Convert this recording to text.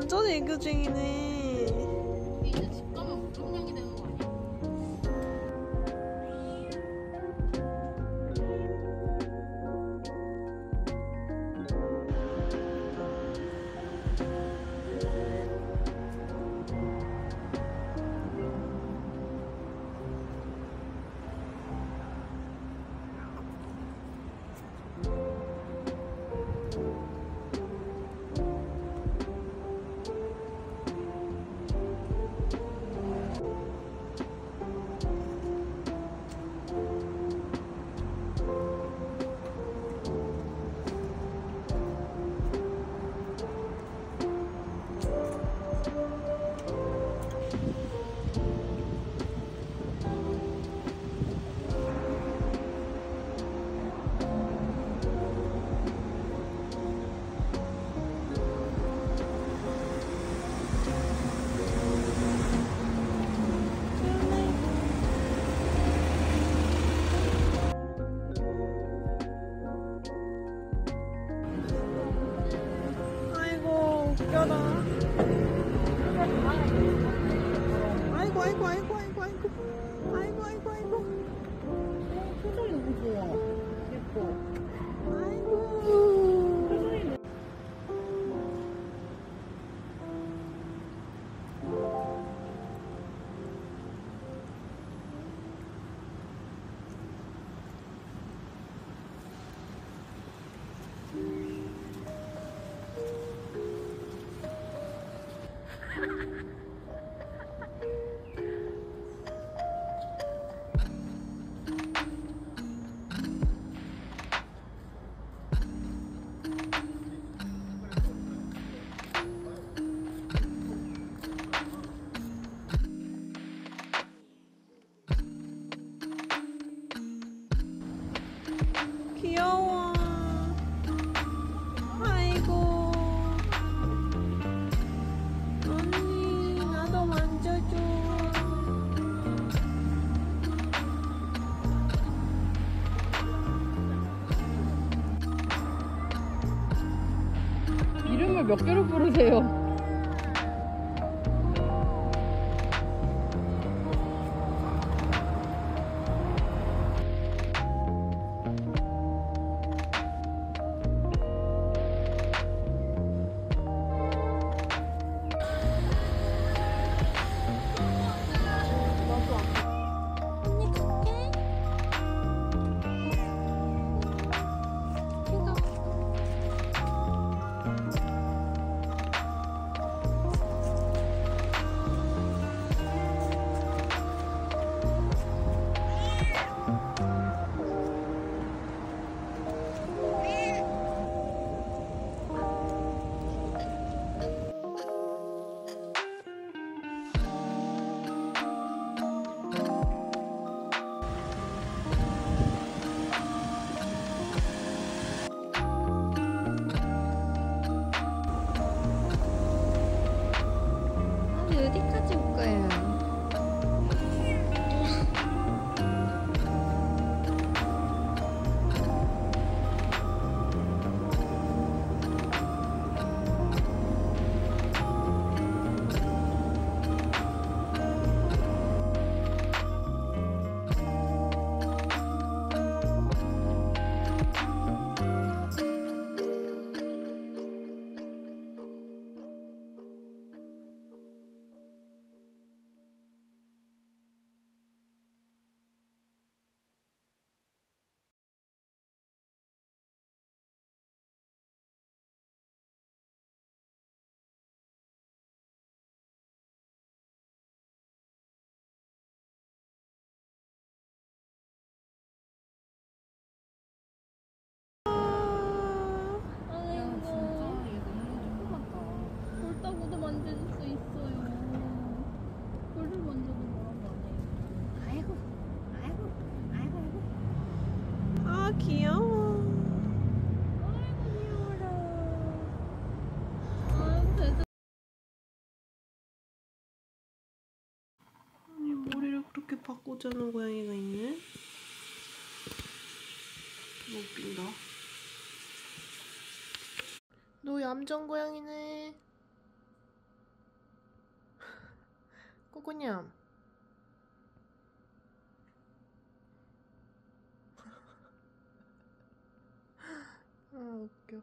완전 애교쟁이네. 이제 집 가면 무릎냥이 되는 거 아니야? 아이고 웃겨라. 아이고 아이고 아이고 아이고 아이고 아이고 아이고 아이고 표정이 너무 좋아. 예뻐. 아이고. 귀여워. 아이고. 언니, 나도 만져줘. 이름을 몇 개로 부르세요? 어디까지 올 거예요? 볼따구도 만져줄 수 있어요. 볼을 만져도 뭐라고 안 해요. 아이고, 아이고, 아이고, 아이고. 아, 귀여워. 아이고 귀여워라. 아이고 대단. 머리를 그렇게 바꾸자는 고양이가 있네. 웃긴다. 너 얌전 고양이네. 코코냠. 아, 웃겨.